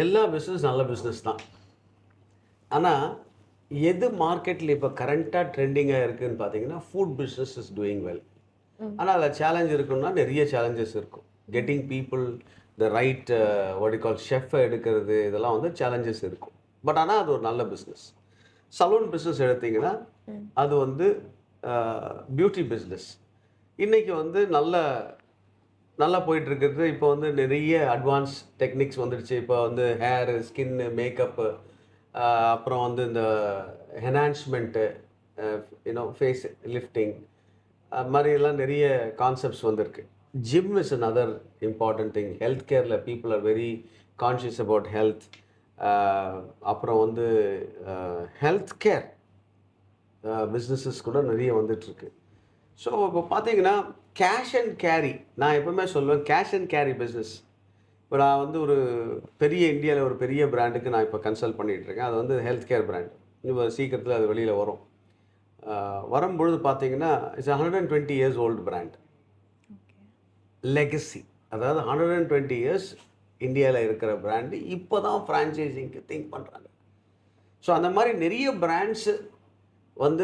எல்லா பிஸ்னஸ் நல்ல பிஸ்னஸ் தான். ஆனால் எது மார்க்கெட்டில் இப்போ கரண்ட்டாக ட்ரெண்டிங்காக இருக்குதுன்னு பார்த்தீங்கன்னா food business is doing well. ஆனால் அதில் சேலஞ்ச் இருக்குன்னா நிறைய சேலஞ்சஸ் இருக்கும். Getting people the write call ஷெஃப்பை எடுக்கிறது இதெல்லாம் வந்து சேலஞ்சஸ் இருக்கும். பட் ஆனால் அது ஒரு நல்ல பிஸ்னஸ். சலூன் பிஸ்னஸ் எடுத்திங்கன்னா அது வந்து பியூட்டி பிஸ்னஸ் இன்றைக்கி வந்து நல்லா போயிட்டுருக்குது. இப்போ வந்து நிறைய அட்வான்ஸ் டெக்னிக்ஸ் வந்துடுச்சு. இப்போ வந்து ஹேரு, ஸ்கின்னு, மேக்கப்பு, அப்புறம் வந்து இந்த என்ஹான்ஸ்மெண்ட்டு, ஃபேஸ் லிஃப்டிங், அது மாதிரியெல்லாம் நிறைய கான்செப்ட்ஸ் வந்திருக்கு. Gym is another important thing. Health கேரில் people are very conscious about health. அப்புறம் வந்து ஹெல்த் கேர் பிஸ்னஸஸ் கூட நிறைய வந்துட்டுருக்கு. ஸோ இப்போ பார்த்தீங்கன்னா கேஷ் அண்ட் கேரி, நான் எப்பவுமே சொல்லுவேன் கேஷ் அண்ட் கேரி பிஸ்னஸ். இப்போ நான் வந்து ஒரு இந்தியாவில் ஒரு பெரிய பிராண்டுக்கு நான் இப்போ கன்சல்ட் பண்ணிகிட்ருக்கேன். அது வந்து ஹெல்த் கேர் பிராண்ட். இப்போ சீக்கிரத்தில் அது வெளியில் வரும். வரும்பொழுது பார்த்தீங்கன்னா it's 120 years old brand. Legacy, அதாவது 120 years இந்தியாவில் இருக்கிற பிராண்டு இப்போ தான் ஃப்ரான்ச்சைசிங்க்கு திங்க் பண்ணுறாங்க. ஸோ அந்த மாதிரி நிறைய பிராண்ட்ஸு வந்து